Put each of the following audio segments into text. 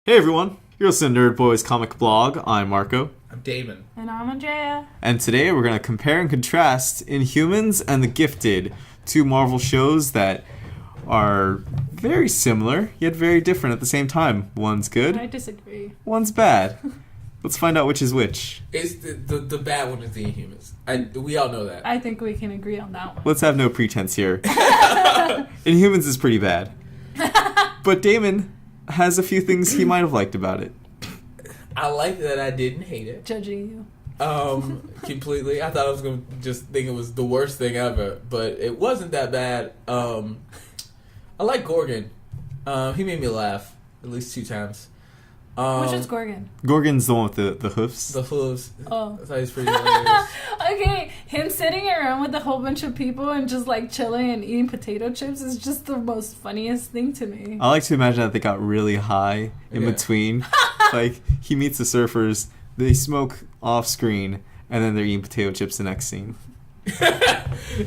Hey everyone, you're listening to Nerd Boys Comic Blog. I'm Marco. I'm Damon. And I'm Andrea. And today we're going to compare and contrast Inhumans and The Gifted, two Marvel shows that are very similar, yet very different at the same time. One's good. I disagree. One's bad. Let's find out which is which. It's the bad one is the Inhumans. We all know that. I think we can agree on that one. Let's have no pretense here. Inhumans is pretty bad. But Damon has a few things he might have liked about it. I like that I didn't hate it. Judging you. Completely. I thought I was going to just think it was the worst thing ever, but it wasn't that bad. I like Gorgon. He made me laugh at least 2 times. Which is Gorgon? Gorgon's the one with the hoofs. The hooves. Oh. I thought he was pretty hilarious. Okay, him sitting around with a whole bunch of people and just like chilling and eating potato chips is just the most funniest thing to me. I like to imagine that they got really high in between. Like, he meets the surfers, they smoke off screen, and then they're eating potato chips the next scene.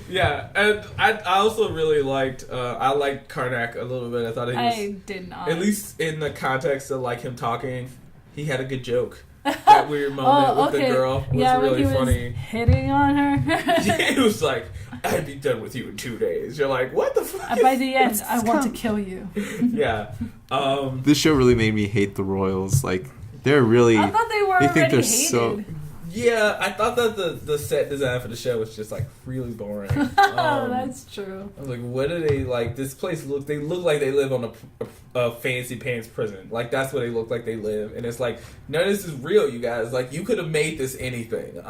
Yeah, and I also really liked I liked Karnak a little bit. I thought I did not. At least in the context of like him talking, he had a good joke. That weird moment with the girl was really funny. Was hitting on her. He was like, "I'd be done with you in 2 days." You're like, "What the fuck?" By the end, I want to kill you. Yeah. This show really made me hate the Royals. Like, they're really. I thought they were they already think they're hated. so. Yeah, I thought that the set design for the show was just like really boring. That's true. I was like, what do they like? This place look. They look like they live on a fancy pants prison. Like that's where they look like they live. And it's like none of this is real, you guys. Like you could have made this anything.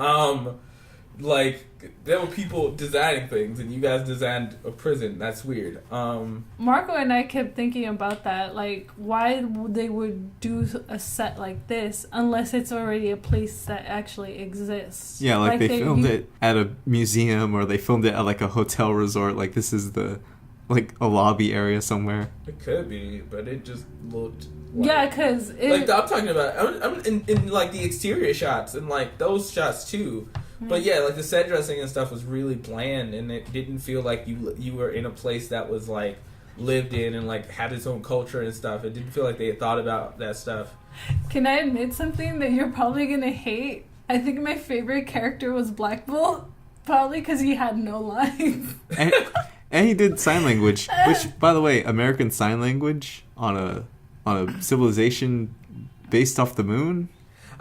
Like there were people designing things, and you guys designed a prison. That's weird. Marco and I kept thinking about that. Like, why they would do a set like this unless it's already a place that actually exists? Yeah, like they filmed it at a museum, or they filmed it at like a hotel resort. Like this is a lobby area somewhere. It could be, but it just looked. Like, yeah, because I'm talking about. I'm in like the exterior shots and like those shots too. But yeah, like the set dressing and stuff was really bland, and it didn't feel like you were in a place that was like lived in and like had its own culture and stuff. It didn't feel like they had thought about that stuff. Can I admit something that you're probably gonna hate? I think my favorite character was Black Bolt, probably because he had no lines. And he did sign language, which, by the way, American Sign Language on a civilization based off the moon.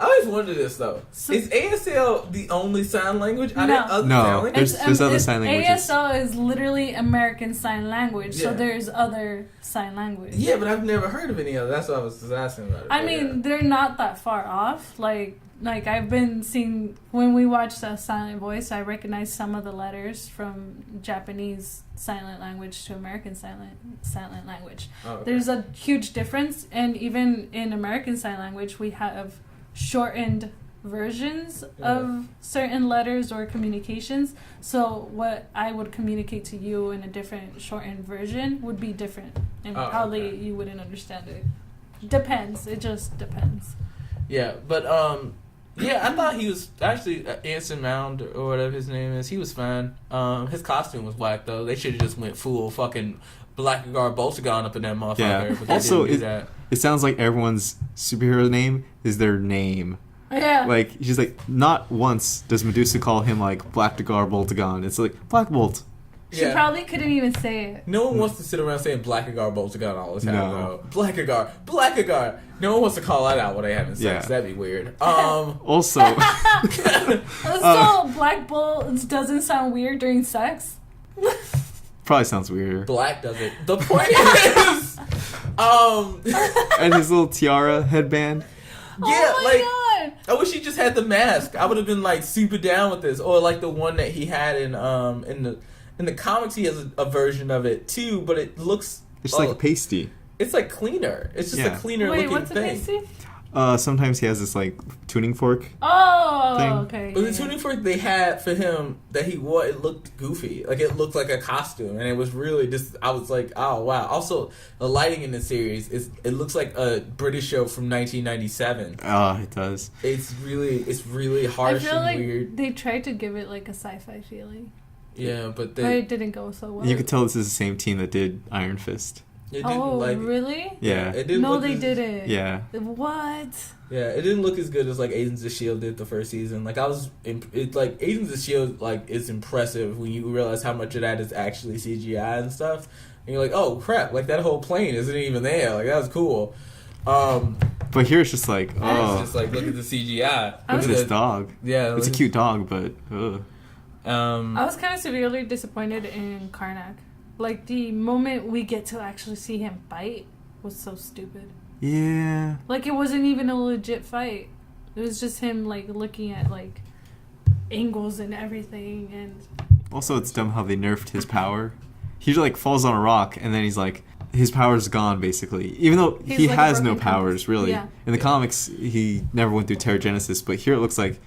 I always wondered this though: is ASL the only sign language? Are there other sign languages? There's other sign languages. ASL is literally American Sign Language, so Yeah. there's other sign language. Yeah, but I've never heard of any other. That's what I was just asking about it. I mean, they're not that far off. Like I've been seeing when we watch the Silent Voice, I recognize some of the letters from Japanese silent language to American silent language. Oh, okay. There's a huge difference, and even in American Sign Language, we have shortened versions of certain letters or communications. So what I would communicate to you in a different shortened version would be different, and probably you wouldn't understand it. Depends. It just depends. Yeah, but yeah, I thought he was actually Anson Mound or whatever his name is. He was fine. His costume was whack though. They should have just went full fucking Blackguard Boltagon up in that motherfucker. Yeah. But they Also, didn't do that. It sounds like everyone's superhero name is their name. Yeah. Like, she's like, not once does Medusa call him, like, Blackguard Boltagon. It's like, Black Bolt. She probably couldn't even say it. No one wants to sit around saying Blackguard Boltagon all the time. No. Blackguard. No one wants to call that out when they having sex. Yeah. That'd be weird. Also, Black Bolt doesn't sound weird during sex. probably sounds weirder. Black does it. The point is, And his little tiara headband. yeah, oh my like God. I wish he just had the mask. I would have been like super down with this, or like the one that he had in the comics. He has a version of it too, but it looks It's like pasty. It's like cleaner. It's just a cleaner Wait, looking what's a thing. pasty? Sometimes he has this, like, tuning fork. Oh, thing. okay. But the tuning fork they had for him that he wore, it looked goofy. Like it looked like a costume, and it was really just. I was like, oh wow. Also, the lighting in the series it looks like a British show from 1997. Oh, it does. It's really harsh I feel and like weird. they tried to give it like a sci-fi feeling. Yeah, but it didn't go so well. You could tell this is the same team that did Iron Fist. It didn't Oh, like really? Yeah. It didn't No, look they as, didn't. Yeah. What? Yeah, it didn't look as good as like Agents of Shield did the first season. Like like Agents of Shield like is impressive when you realize how much of that is actually CGI and stuff. And you're like, oh crap! Like that whole plane isn't even there. Like that was cool. But here it's just like, It's oh, just like look at the CGI. I look at was- this dog. Yeah, It's a cute dog, but ugh. I was kind of severely disappointed in Karnak. Like, the moment we get to actually see him fight was so stupid. Yeah. Like, it wasn't even a legit fight. It was just him, like, looking at, like, angles and everything, and... Also, it's dumb how they nerfed his power. He like falls on a rock, and then he's like, his power's gone, basically. Even though He's he like a has no broken powers, compass. really. Yeah. In the comics, he never went through Terrigenesis, but here it looks like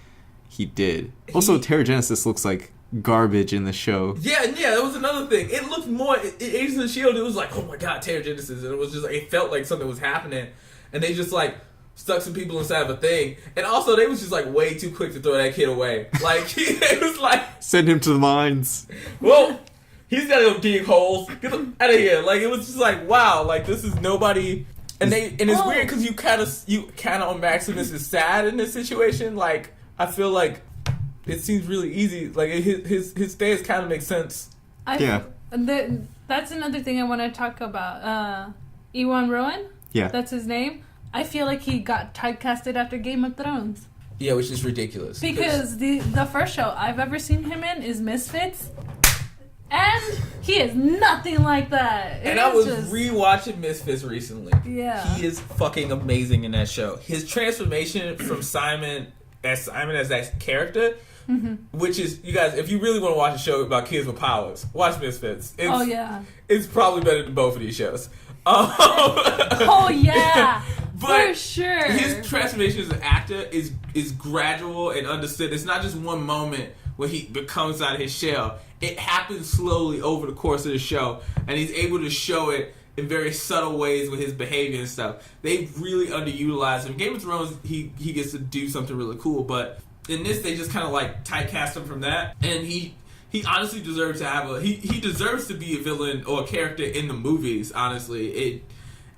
he did. Also, Terrigenesis looks like garbage in the show. Yeah, that was another thing. It looked more in Agents of the Shield. It was like, oh my god, Terrigenesis, and it was just like, it felt like something was happening, and they just like stuck some people inside of a thing, and also they was just like way too quick to throw that kid away. Like it was like, Send him to the mines. well, he's gotta go dig holes. Get him out of here. Like it was just like, wow, like this is nobody. And it's Oh. weird because you kind of on Maximus is sad in this situation. Like I feel like it seems really easy. Like his stance kind of makes sense. Yeah. That's another thing I want to talk about. Ewan Rowan? Yeah. That's his name. I feel like he got typecasted after Game of Thrones. Yeah, which is ridiculous. Because the first show I've ever seen him in is Misfits. And he is nothing like that. And I was rewatching Misfits recently. Yeah. He is fucking amazing in that show. His transformation from Simon as that character, which is, you guys, if you really want to watch a show about kids with powers, watch Misfits. Oh, yeah. It's probably better than both of these shows. Oh, yeah. But for sure. his transformation as an actor is gradual and understood. It's not just one moment where he becomes out of his shell. It happens slowly over the course of the show, and he's able to show it in very subtle ways with his behavior and stuff. They really underutilize him. In Game of Thrones, he gets to do something really cool, but in this, they just kind of like typecast him from that, and he honestly deserves to have he deserves to be a villain or a character in the movies. Honestly,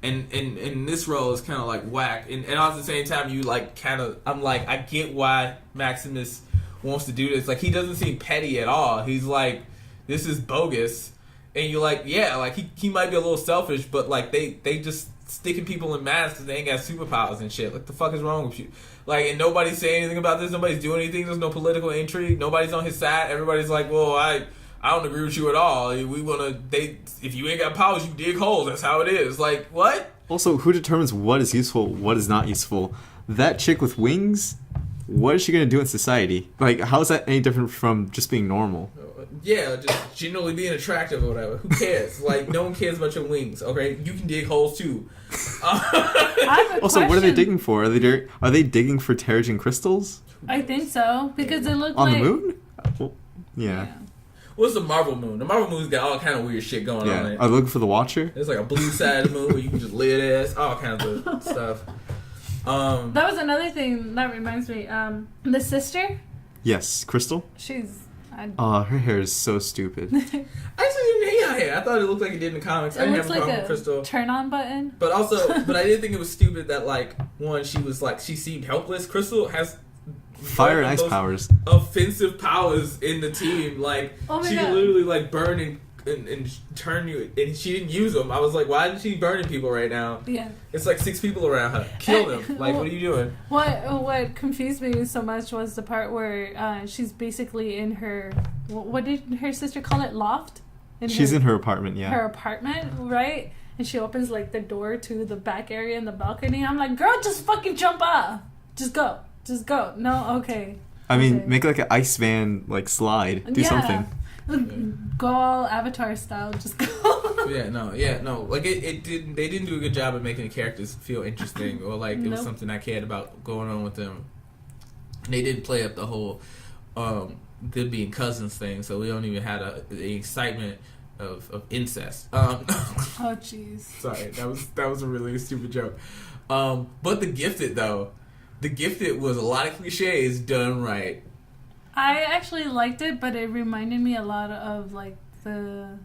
and this role is kind of like whack, and at the same time, you like kind of, I'm like, I get why Maximus wants to do this. Like, he doesn't seem petty at all. He's like, this is bogus, and you're like, yeah, like he might be a little selfish, but like they just sticking people in masks because they ain't got superpowers and shit. Like, the fuck is wrong with you? Like, and nobody's saying anything about this. Nobody's doing anything. There's no political intrigue. Nobody's on his side. Everybody's like, well, I don't agree with you at all. If you ain't got powers, you dig holes. That's how it is. Like, what? Also, who determines what is useful, what is not useful? That chick with wings, what is she going to do in society? Like, how is that any different from just being normal? Yeah, just generally being attractive or whatever. Who cares? Like, no one cares about your wings, okay? You can dig holes, too. I have a Also, what are they question. digging for? Are they digging for Terrigen crystals? I think so. Because it looked On like... the moon? Well, yeah. What's the Marvel moon? The Marvel moon's got all kind of weird shit going on in it. Are they looking for the Watcher? There's like a blue side of the moon where you can just lay it ass, all kinds of stuff. That was another thing that reminds me. The sister, Yes. Crystal? she's... Oh, her hair is so stupid. I actually didn't hate her hair. I thought it looked like it did in the comics. I It didn't looks have a like problem with Crystal. a turn-on button. But I didn't think it was stupid that, like, one, she was like, she seemed helpless. Crystal has Fire and one of ice the most powers. offensive powers in the team. Like, Oh my she God. can literally, like, burn and turn you, and she didn't use them. I was like, why is she burning people right now? Yeah. It's like 6 people around her. Kill them. Like, what are you doing? What confused me so much was the part where she's basically in her... What did her sister call it? Loft? She's in her apartment, yeah. her apartment, right? And she opens like the door to the back area and the balcony. I'm like, girl, just fucking jump off. Just go. No, okay. I mean, Okay. make like an ice van like slide. Do something. Go all Avatar style. Just go. Yeah, no. Like they didn't do a good job of making the characters feel interesting or like it was Nope. something I cared about going on with them. And they didn't play up the whole them being cousins thing, so we don't even have the excitement of incest. Oh, jeez. Sorry, that was a really stupid joke. But The Gifted though, The Gifted was a lot of cliches done right. I actually liked it, but it reminded me a lot of like the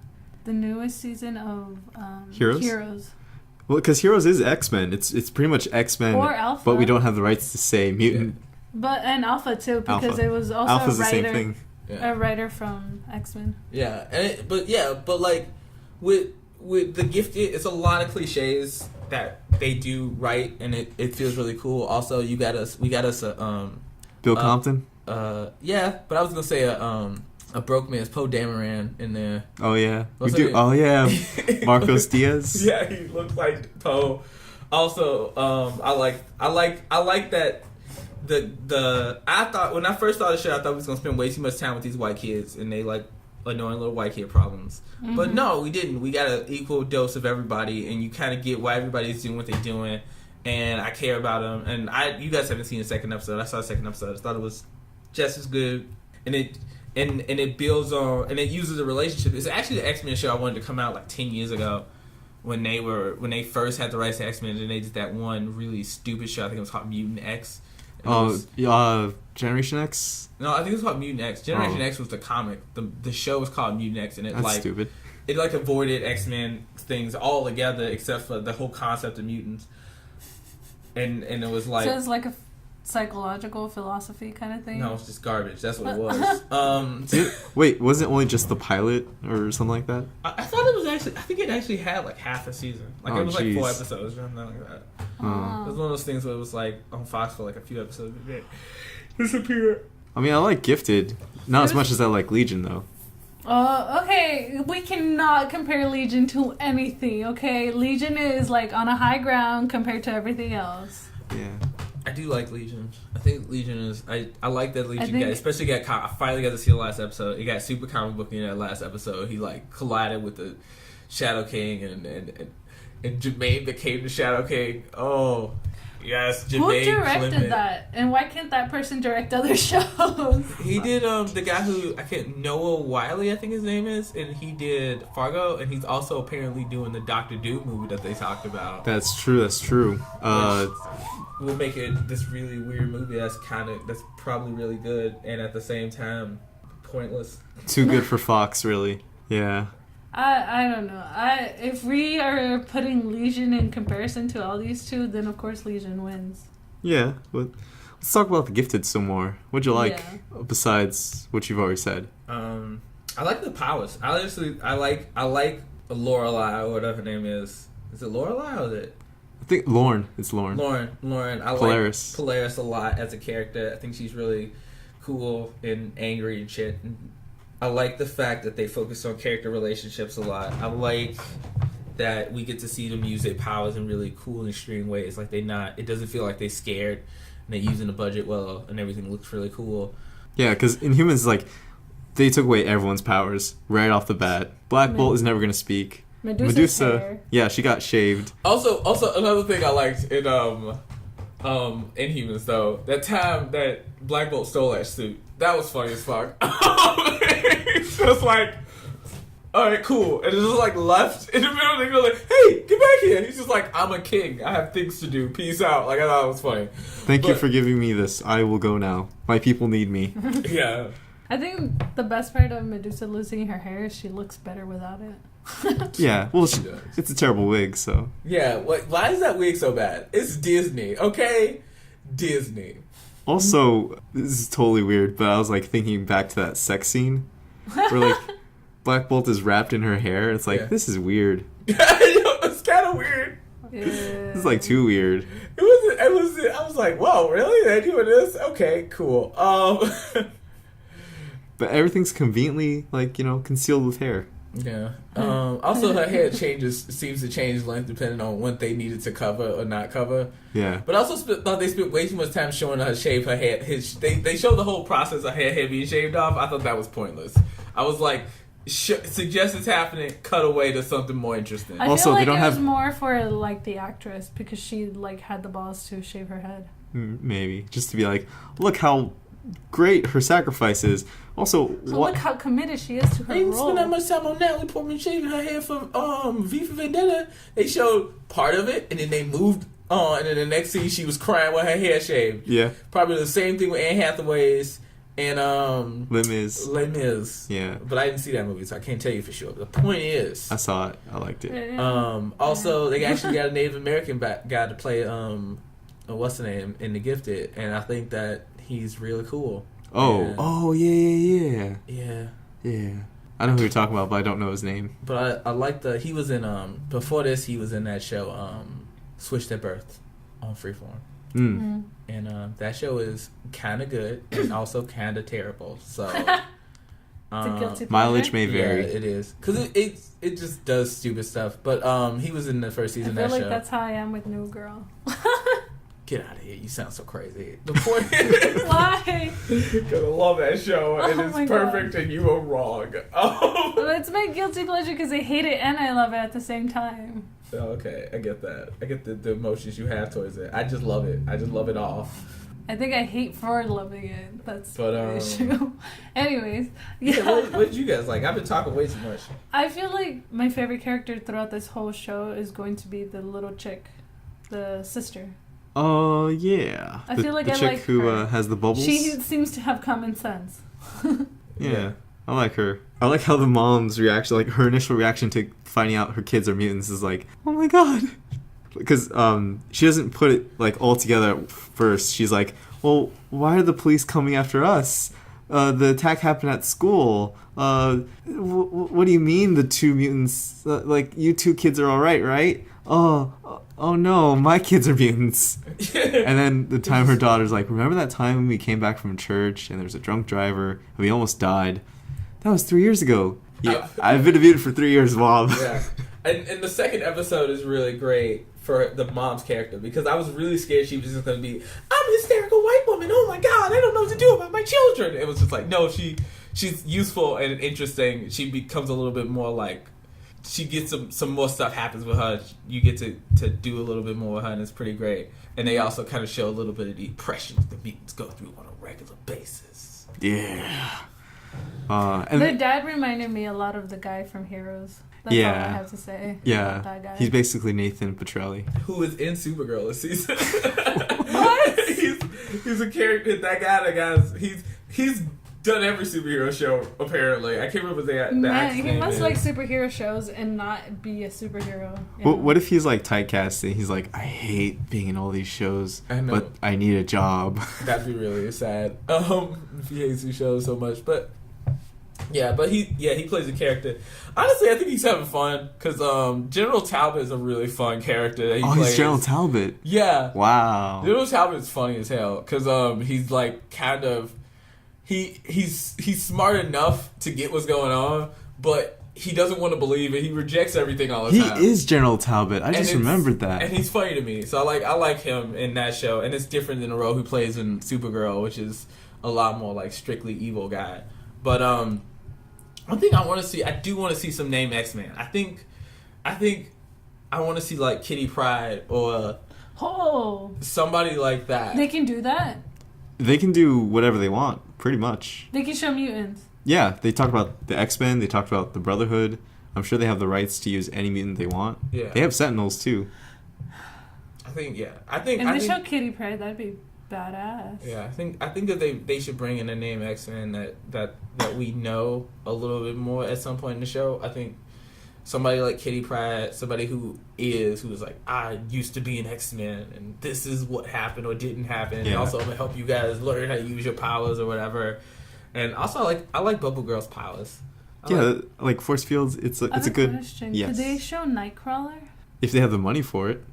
the newest season of Heroes? Well, because Heroes is X-Men. It's pretty much X-Men, or Alpha, but we don't have the rights to say mutant. But and Alpha too, because Alpha. it was also Alpha's a the same writer, thing. a writer from X-Men. Yeah, but like with the Gifted, it's a lot of cliches that they do right, and it feels really cool. Also, we got us Bill Compton. Yeah, but I was gonna say a broke man's Poe Dameron in there. Oh yeah, What's we do. her name? Oh yeah, Marcos Diaz. Yeah, he looks like Poe. Also, I like that. I thought when I first started the show, I thought we was gonna spend way too much time with these white kids and they like annoying little white kid problems. Mm-hmm. But no, we didn't. We got an equal dose of everybody, and you kind of get why everybody's doing what they're doing. And I care about them. And you guys haven't seen the second episode. I saw the second episode. I thought it was just as good. And it builds on, and it uses a relationship. It's actually the X-Men show I wanted to come out like 10 years ago when they first had the rights to X-Men, and they did that one really stupid show. I think it was called Mutant X. Generation X? No, I think it was called Mutant X. Generation X was the comic. The show was called Mutant X, and That's stupid. It like avoided X-Men things altogether except for the whole concept of mutants. And it was like... So it's like a psychological philosophy kind of thing? No, it's just garbage. That's what it was. Wait, was it only just the pilot or something like that? I thought it was actually... I think it actually had like half a season. Like it was like 4 episodes or something like that. It was one of those things where it was like on Fox for like a few episodes and then disappeared. I mean, I like Gifted. Not as much as I like Legion, though. Okay, we cannot compare Legion to anything, okay? Legion is like on a high ground compared to everything else. Yeah. I do like Legion. I think Legion is... I like that Legion guy. Especially I finally got to see the last episode. It got super comic book in that last episode. He like collided with the Shadow King and Jermaine became the Shadow King. Oh... Yes, Jermaine Who directed Clement. that? And why can't that person direct other shows? He did the guy who Noah Wiley, I think his name is, and he did Fargo, and he's also apparently doing the Doctor Doom movie that they talked about. That's true. Will make it this really weird movie that's probably really good and at the same time pointless. Too good for Fox, really. Yeah. I don't know. If we are putting Legion in comparison to all these two, then of course Legion wins. Yeah, but let's talk about The Gifted some more. What'd you like besides what you've already said? I like the powers. I like Lorelai or whatever her name is. Is it Lorelai or is it? I think Lauren. It's Lauren. Lauren. I Polaris. like Polaris a lot as a character. I think she's really cool and angry and shit. And I like the fact that they focus on character relationships a lot. I like that we get to see them use their powers in really cool and extreme ways. Like it doesn't feel like they're scared, and they're using the budget well, and everything looks really cool. Yeah, because Inhumans, like, they took away everyone's powers right off the bat. Black Bolt is never going to speak. Medusa, hair. Yeah, she got shaved. Also, another thing I liked in Inhumans though, that time that Black Bolt stole that suit, that was funny as fuck. It's just like, all right, cool, and it's just like left in the middle. They go like, "Hey, get back here!" He's just like, "I'm a king. I have things to do. Peace out." Like I thought it was funny. Thank you for giving me this. I will go now. My people need me. Yeah. I think the best part of Medusa losing her hair is she looks better without it. Yeah, well, it's a terrible wig, so. Yeah, why is that wig so bad? It's Disney, okay? Disney. Also, this is totally weird, but I was like thinking back to that sex scene where like Black Bolt is wrapped in her hair. It's like, this is weird. It's kind of weird. Yeah. This is like too weird. It was. I was like, whoa, really? They're doing this? Okay, cool. But everything's conveniently like concealed with hair. Yeah. Also, her hair seems to change length depending on what they needed to cover or not cover. Yeah. But I also thought they spent way too much time showing her shave her hair. They showed the whole process of her hair being shaved off. I thought that was pointless. I was like, suggest it's happening, cut away to something more interesting. I Also, feel like they don't it was have more for like the actress because she like had the balls to shave her head. Maybe just to be like, look how great her sacrifice is. Also, look how committed she is to her They didn't role. spend that much time on Natalie Portman shaving her hair for V for Vendetta. They showed part of it, and then they moved on, and then the next scene she was crying with her hair shaved. Yeah. Probably the same thing with Anne Hathaway's and Les Mis. Les Mis. Yeah. But I didn't see that movie, so I can't tell you for sure. But the point is, I saw it. I liked it. also they actually got a Native American guy to play what's the name in The Gifted, and I think that he's really cool. Oh, yeah. Yeah. I know who you're talking about, but I don't know his name. But I like he was in before this he was in that show Switched at Birth on Freeform. And that show is kind of good and also kind of terrible. So mileage may vary. Yeah, it is because it just does stupid stuff. But he was in the first season I of that feel show. like that's how I am with New Girl. Get out of here! You sound so crazy. The point is, why? Because I love that show and it's perfect, and you are wrong. It's my guilty pleasure because I hate it and I love it at the same time. Okay, I get that. I get the emotions you have towards it. I just love it. I just love it all. I think I hate for loving it. That's the issue. Anyways, yeah. What did you guys like? I've been talking way too much. I feel like my favorite character throughout this whole show is going to be the little chick, the sister. Oh, yeah. I feel like the I chick like who her. has the bubbles. She seems to have common sense. Yeah, I like her. I like how the mom's reaction, like her initial reaction to finding out her kids are mutants is like, oh my god. Because she doesn't put it like all together at first. She's like, well, why are the police coming after us? The attack happened at school. What do you mean the two mutants? Like, you two kids are alright, right? Oh no, my kids are mutants. And then the time her daughter's like, remember that time when we came back from church and there was a drunk driver and we almost died? That was 3 years ago. Yeah, I've been a mutant for 3 years, Mom. Yeah. And the second episode is really great for the mom's character because I was really scared she was just going to be, I'm a hysterical white woman. Oh my God, I don't know what to do about my children. It was just like, no, she's useful and interesting. She becomes a little bit more like, she gets some more stuff happens with her. You get to do a little bit more with her, and it's pretty great. And they also kind of show a little bit of the oppression the mutants go through on a regular basis. Yeah. And the dad reminded me a lot of the guy from Heroes. That's all I have to say. Yeah. About that guy. He's basically Nathan Petrelli. Who is in Supergirl this season. What? he's a character, that guy, he's done every superhero show, apparently. I can't remember the actor's he name must is. like superhero shows and not be a superhero. What if he's like typecasting? He's like, I hate being in all these shows, but I need a job. That'd be really sad. If he hates these shows so much, but he plays a character. Honestly, I think he's having fun because General Talbot is a really fun character that he plays. He's General Talbot. Yeah. Wow. General Talbot is funny as hell because he's like kind of he's smart enough to get what's going on, but he doesn't want to believe it. He rejects everything all the time. He is General Talbot. I just remembered that. And he's funny to me. So I like him in that show, and it's different than the role he plays in Supergirl, which is a lot more like strictly evil guy. But one thing I do want to see some named X-Men. I think I want to see like Kitty Pryde or somebody like that. They can do that. They can do whatever they want, pretty much. They can show mutants. Yeah, they talked about the X-Men. They talked about the Brotherhood. I'm sure they have the rights to use any mutant they want. Yeah, they have Sentinels too. I think. And they show Kitty Pryde. That'd be badass. Yeah, I think that they should bring in a name X-Men that we know a little bit more at some point in the show. I think somebody like Kitty Pryde, somebody who was like, I used to be an X-Men and this is what happened or didn't happen. Yeah. And also I'm gonna help you guys learn how to use your powers or whatever. And also I like Bubble Girl's powers. Like force fields. It's a good question. Yes. Could they show Nightcrawler? If they have the money for it.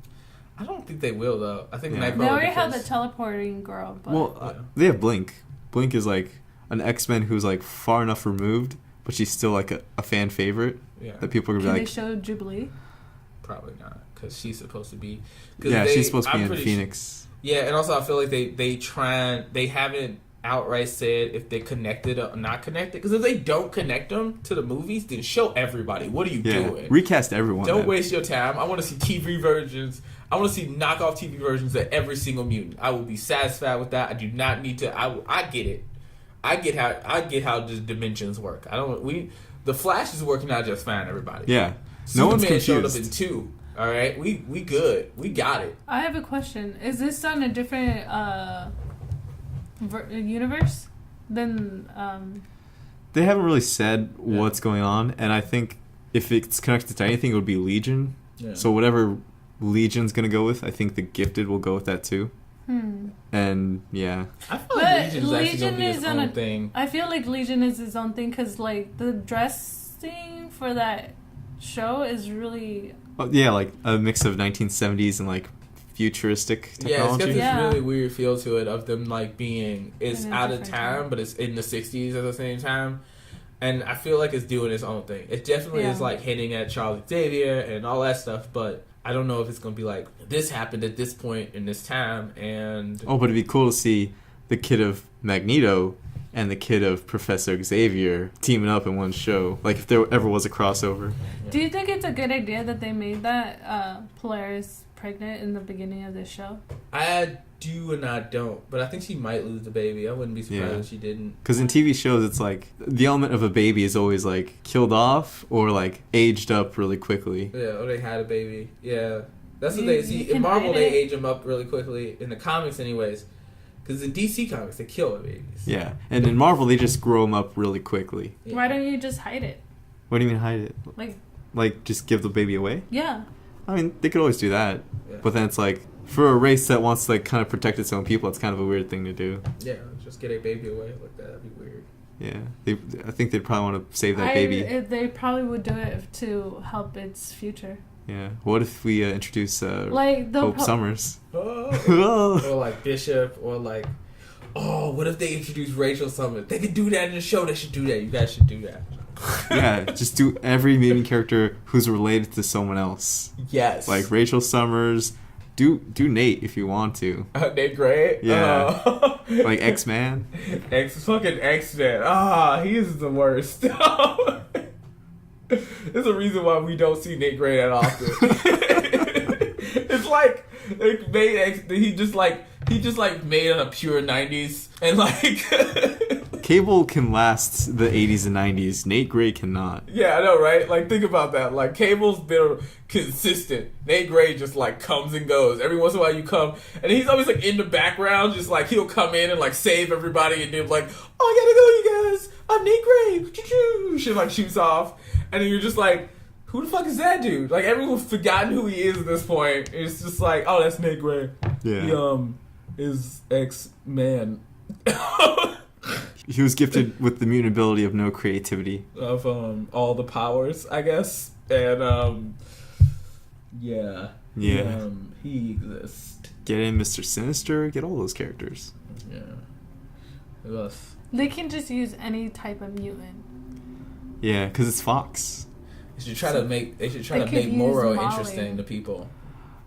I don't think they will though. I think Nightcrawler. They already have the teleporting girl. But they have Blink. Blink is like an X-Men who's like far enough removed, but she's still like a fan favorite. Yeah. That people are gonna be like. Can they show Jubilee? Probably not, because she's supposed to be. Yeah, she's supposed to be in Phoenix. Yeah, and also I feel like they haven't outright said if they're connected or not connected. Because if they don't connect them to the movies, then show everybody. What are you doing? Recast everyone. Don't waste your time. I want to see TV versions. I want to see knockoff TV versions of every single mutant. I will be satisfied with that. I do not need to. I get it. I get how the dimensions work. The Flash is working out just fine. Everybody. Yeah. No one's confused. Showed up in 2. All right. We good. We got it. I have a question. Is this on a different universe? then They haven't really said what's going on, and I think if it's connected to anything, it would be Legion. Yeah. So whatever Legion's gonna go with, I think the Gifted will go with that too. And yeah, I feel like Legion's actually gonna be its own thing. I feel like Legion is its own thing because like the dressing for that show is really like a mix of 1970s and like futuristic technology. Yeah, it's got this really weird feel to it of them like being it's out of time, but it's in the 60s at the same time. And I feel like it's doing its own thing. It definitely is like hitting at Charles Xavier and all that stuff, but I don't know if it's going to be like, this happened at this point in this time, and... Oh, but it'd be cool to see the kid of Magneto and the kid of Professor Xavier teaming up in one show. Like, if there ever was a crossover. Yeah. Do you think it's a good idea that they made that Polaris pregnant in the beginning of this show? I do and I don't, but I think she might lose the baby. I wouldn't be surprised if she didn't. Because in TV shows, it's like, the element of a baby is always, like, killed off or, like, aged up really quickly. Yeah, or they had a baby. Yeah. That's what they see. In Marvel, they age them up really quickly. In the comics, anyways. Because in DC Comics, they kill the babies. Yeah. And in Marvel, they just grow them up really quickly. Yeah. Why don't you just hide it? What do you mean hide it? Like just give the baby away? Yeah. I mean, they could always do that. Yeah. But then it's like, for a race that wants to like kind of protect its own people, it's kind of a weird thing to do. Yeah, just get a baby away like that. That'd be weird. Yeah. I think they'd probably want to save that baby. They probably would do it to help its future. Yeah. What if we introduce like Hope Summers? Oh. Or like Bishop, or like, what if they introduce Rachel Summers? They could do that in the show. They should do that. You guys should do that. Yeah, just do every mutant character who's related to someone else. Yes. Like Rachel Summers. Do Nate if you want to. Nate Gray? Yeah. Like X-Man. Fucking X-Man. He is the worst. There's a reason why we don't see Nate Gray that often. It's like he just made on a pure 90s and like Cable can last the 80s and 90s. Nate Gray cannot. Yeah, I know, right? Like, think about that. Like, Cable's been consistent. Nate Gray just, like, comes and goes. Every once in a while you come, and he's always, like, in the background, just, like, he'll come in and, like, save everybody, and then, like, I gotta go, you guys. I'm Nate Gray. Choo-choo. Shit, like, shoots off. And then you're just like, who the fuck is that dude? Like, everyone's forgotten who he is at this point. It's just like, oh, that's Nate Gray. Yeah. He, is X-Man. He was gifted with the mutant ability of no creativity. Of all the powers, I guess. And yeah. He exists. Get in Mr. Sinister, get all those characters. Yeah. Who else? They can just use any type of mutant. Yeah, because it's Fox. They should try to make Moro interesting to people.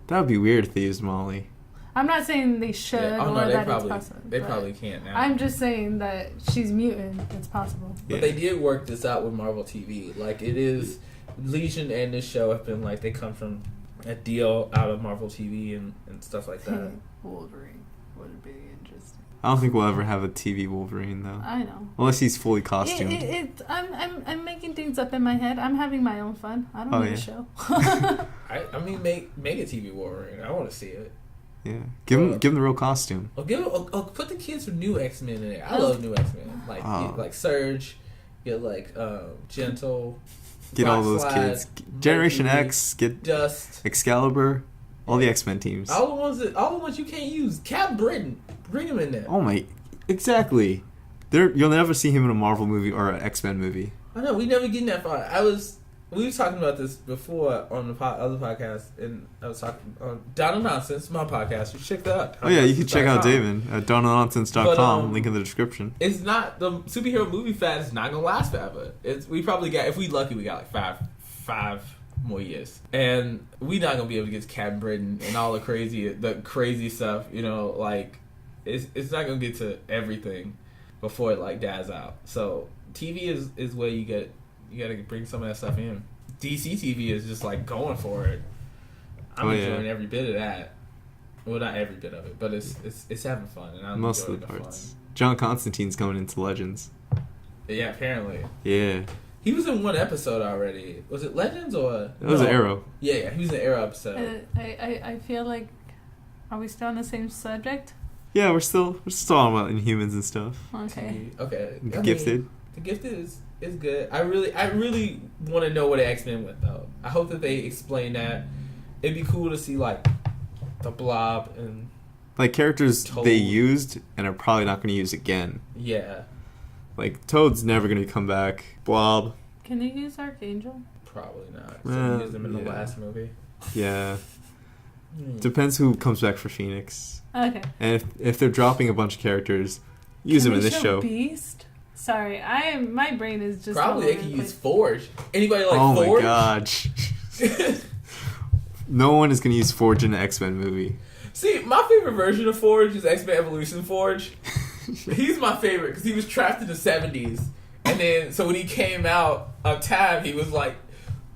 That would be weird if they used Molly. I'm not saying they should it's possible. They probably can't now. I'm just saying that she's mutant. It's possible. But they did work this out with Marvel TV. Like, it is... Legion and this show have been, like, they come from a deal out of Marvel TV and stuff like that. Wolverine would be interesting. I don't think we'll ever have a TV Wolverine, though. I know. Unless he's fully costumed. I'm making things up in my head. I'm having my own fun. I don't need a show. I mean, make a TV Wolverine. I want to see it. Yeah, give him the real costume. Put the kids from New X-Men in there. I love New X-Men. Like Surge, get like Gentle. Get all those kids. Generation X. Get Dust. Excalibur. All the X-Men teams. All the ones you can't use. Cap Britain. Bring him in there. Oh my, exactly. You'll never see him in a Marvel movie or an X-Men movie. I know, we never get that far. We were talking about this before on the other podcast, and I was talking on Down and Nonsense, my podcast. You check that out. Oh yeah, you can check out Damon at downandnonsense.com. Link in the description. It's not the superhero movie fad is not gonna last forever. We probably got, if we lucky, we got like five more years, and we not gonna be able to get to Captain Britain and all the crazy stuff. You know, like it's not gonna get to everything before it like dies out. So TV is where you gotta bring some of that stuff in. DC TV is just like going for it. I'm enjoying every bit of that. Well, not every bit of it, but it's having fun, and I'm most of the parts. John Constantine's going into Legends. Yeah, apparently. Yeah. He was in one episode already. Was it Legends or? It was an Arrow. Yeah, he was in an Arrow episode. I feel like, are we still on the same subject? Yeah, we're still talking about Inhumans and stuff. Okay. Okay. Gifted. The Gifted is good. I really want to know where the X-Men went though. I hope that they explain that. It'd be cool to see like the Blob and like characters Toad. they used and are probably not going to use again. Yeah. Like Toad's never going to come back. Blob. Can you use Archangel? Probably not. So we used them in the Yeah. last movie. Yeah. Depends who comes back for Phoenix. Okay. And if they're dropping a bunch of characters, use them in this show. Beast? Sorry, my brain is just Probably all they over can the use place. Forge. Anybody like Oh Forge? my god. No one is going to use Forge in an X-Men movie. See, my favorite version of Forge is X-Men Evolution Forge. He's my favorite because he was trapped in the 70s. And then, so when he came out of time, he was like,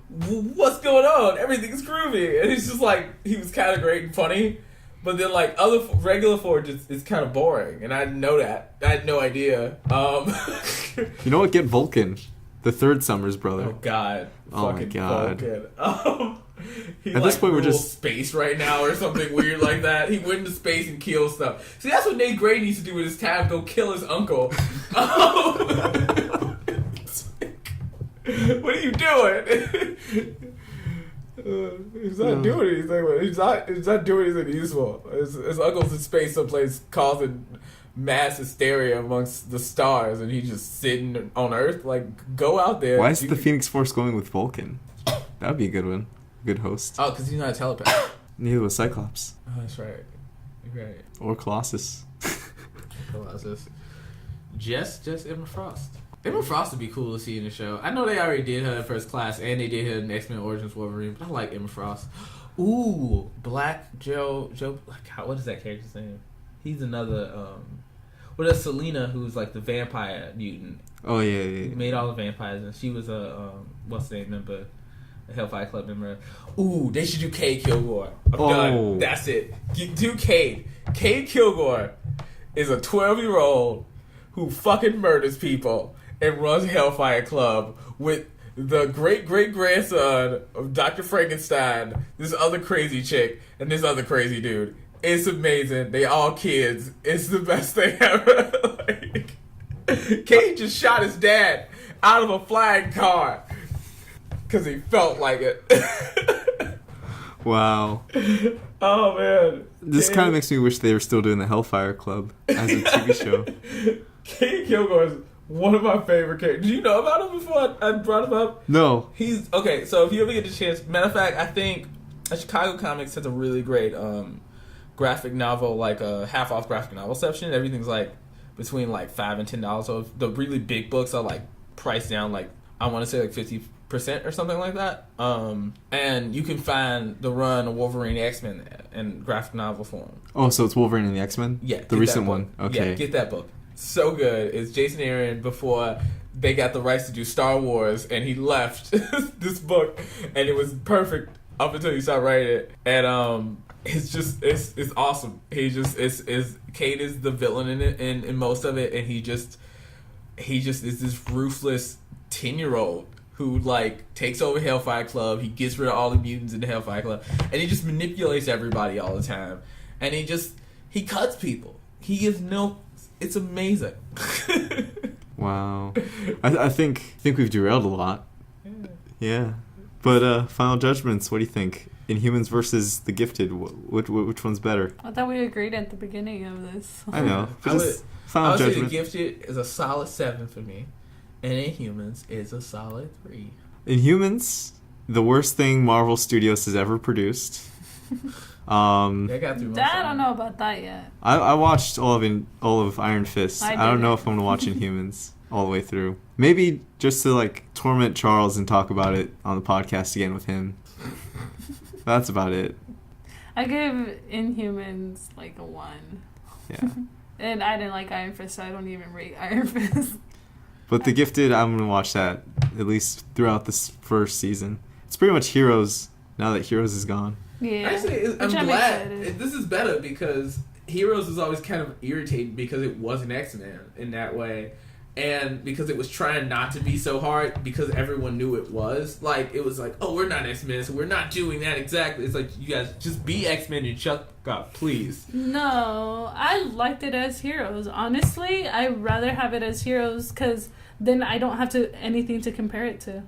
what's going on? Everything's groovy. And it's just like, he was kind of great and funny. But then, like, regular Forge is kind of boring. And I didn't know that. I had no idea. You know what? Get Vulcan. The third Summers brother. Oh, God. Oh, my Fucking God. Vulcan. He At this point, we're rules just space right now or something weird like that. He went into space and killed stuff. See, that's what Nate Gray needs to do with his time. Go kill his uncle. What are you doing? He's not doing anything. He's not doing anything useful. His uncle's in space someplace causing mass hysteria amongst the stars, and he's just sitting on Earth. Like, go out there. Why is the Phoenix Force going with Vulcan? That would be a good one. Good host. Oh, because he's not a telepath. Neither was Cyclops. Oh, that's right. You're right. Or Colossus. Colossus. Just Emma Frost. Emma Frost would be cool to see in the show. I know they already did her in First Class, and they did her in X-Men Origins Wolverine, but I like Emma Frost. Ooh, Black Joe. What is that character's name? He's another. Well, there's Selena, who's like the vampire mutant. Oh yeah. Who made all the vampires, and she was a what's the name member. A Hellfire Club member. Ooh, they should do Cade Kilgore. I'm done. That's it. Do Cade. Cade Kilgore is a 12-year-old who fucking murders people and runs Hellfire Club with the great-great-grandson of Dr. Frankenstein, this other crazy chick, and this other crazy dude. It's amazing. They all kids. It's the best thing ever. Like, Cade just shot his dad out of a flying car. Because he felt like it. Wow. Oh, man. This kind of makes me wish they were still doing the Hellfire Club as a TV show. Cade Kilgore is one of my favorite characters. Did you know about him before I brought him up? No. He's... Okay, so if you ever get the chance... Matter of fact, I think Chicago Comics has a really great graphic novel, like a half-off graphic novel section. Everything's like between like $5 and $10. So the really big books are like priced down like, I want to say like 50% or something like that. And you can find the run of Wolverine X-Men in graphic novel form. Oh, so it's Wolverine and the X-Men? Yeah. The recent one. Okay. Yeah, get that book. So good. It's Jason Aaron before they got the rights to do Star Wars, and he left this book, and it was perfect up until he started writing it. And it's just it's awesome. He just is Cade is the villain in it in most of it, and he just is this ruthless 10-year-old who like takes over Hellfire Club. He gets rid of all the mutants in the Hellfire Club, and he just manipulates everybody all the time. And he cuts people. He gives no. It's amazing. Wow. I think we've derailed a lot. Yeah. But final judgments. What do you think? Inhumans versus The Gifted. Which one's better? I thought we agreed at the beginning of this. I know. I would Final say judgment. The Gifted is a solid 7 for me, and Inhumans is a solid 3. Inhumans, the worst thing Marvel Studios has ever produced. I got through most I of don't them. know about that yet. I watched all of Iron Fist. I I don't know didn't. if I'm gonna watch Inhumans all the way through. Maybe just to like torment Charles and talk about it on the podcast again with him. That's about it. I give Inhumans like a 1. Yeah. And I didn't like Iron Fist, so I don't even rate Iron Fist. But The Gifted, I'm gonna watch that at least throughout this first season. It's pretty much Heroes now that Heroes is gone. Yeah. Actually, I'm Which I'm glad. excited. This is better because Heroes was always kind of irritating because it wasn't X-Men in that way. And because it was trying not to be so hard, because everyone knew it was. Like, it was like, oh, we're not X-Men, so we're not doing that exactly. It's like, you guys just be X-Men and shut up, please. No, I liked it as heroes. Honestly, I'd rather have it as heroes because then I don't have anything to compare it to.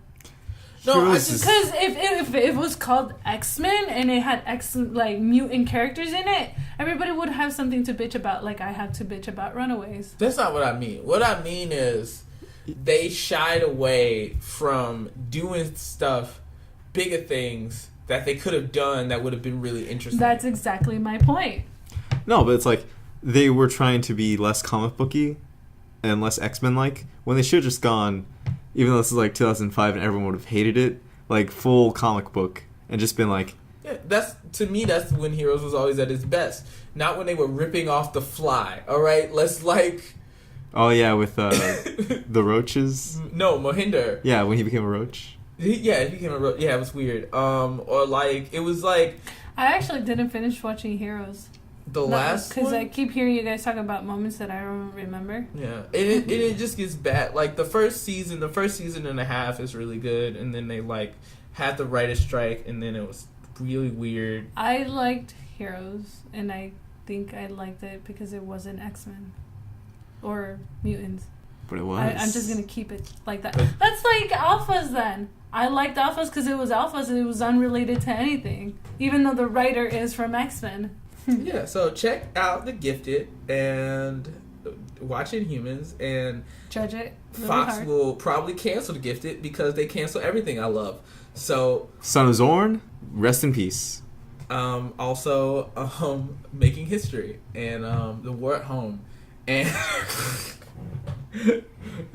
No, because if it was called X-Men and it had mutant characters in it, everybody would have something to bitch about, like I have to bitch about Runaways. That's not what I mean. What I mean is they shied away from doing stuff, bigger things that they could have done that would have been really interesting. That's exactly my point. No, but it's like they were trying to be less comic booky and less X-Men-like when they should have just gone, even though this is like 2005 and everyone would have hated it, like full comic book and just been like... Yeah, that's when Heroes was always at its best. Not when they were ripping off the Fly, alright? Let's like... Oh yeah, with the roaches? No, Mohinder. Yeah, when he became a roach. He became a roach. Yeah, it was weird. Or like, it was like... I actually didn't finish watching Heroes. Last one? Because I keep hearing you guys talk about moments that I don't remember. Yeah. It just gets bad. Like, the first season and a half is really good, and then they, like, had the writer's strike, and then it was really weird. I liked Heroes, and I think I liked it because it wasn't X-Men. Or mutants. But it was. I'm just going to keep it like that. That's like Alphas, then. I liked Alphas because it was Alphas, and it was unrelated to anything. Even though the writer is from X-Men. Yeah, so check out The Gifted and watch Inhumans, and judge it. Really Fox hard. will probably cancel The Gifted because they cancel everything I love. So Son of Zorn, rest in peace. Also Making History and The War at Home and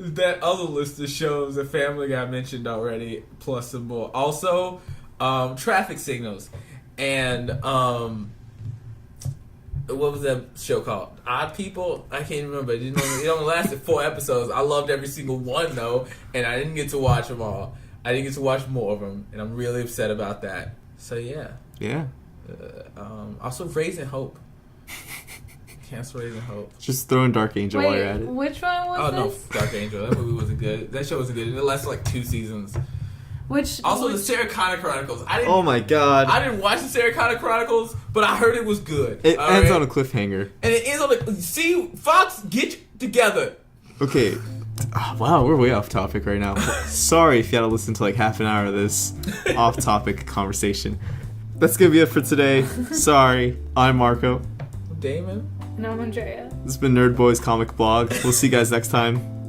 that other list of shows that Family Guy mentioned already, plus some more. Also Traffic Signals and what was that show called? Odd People? I can't remember. It only lasted 4 episodes. I loved every single one, though, and I didn't get to watch them all. I didn't get to watch more of them, and I'm really upset about that. So, yeah. Yeah. Also, Raising Hope. Cancel Raising Hope. Just throw in Dark Angel while you're at it. Which one was this? No, Dark Angel. That movie wasn't good. That show wasn't good. It lasted like 2 seasons. The Sarah Connor Chronicles. Oh my god. I didn't watch the Sarah Connor Chronicles, but I heard it was good. It ends on a cliffhanger. And it ends on a... See, Fox, get together. Okay. Oh, wow, we're way off topic right now. Sorry if you had to listen to like half an hour of this off-topic conversation. That's gonna be it for today. Sorry. I'm Marco. Damon. And I'm Andrea. This has been Nerd Boys Comic Blog. We'll see you guys next time.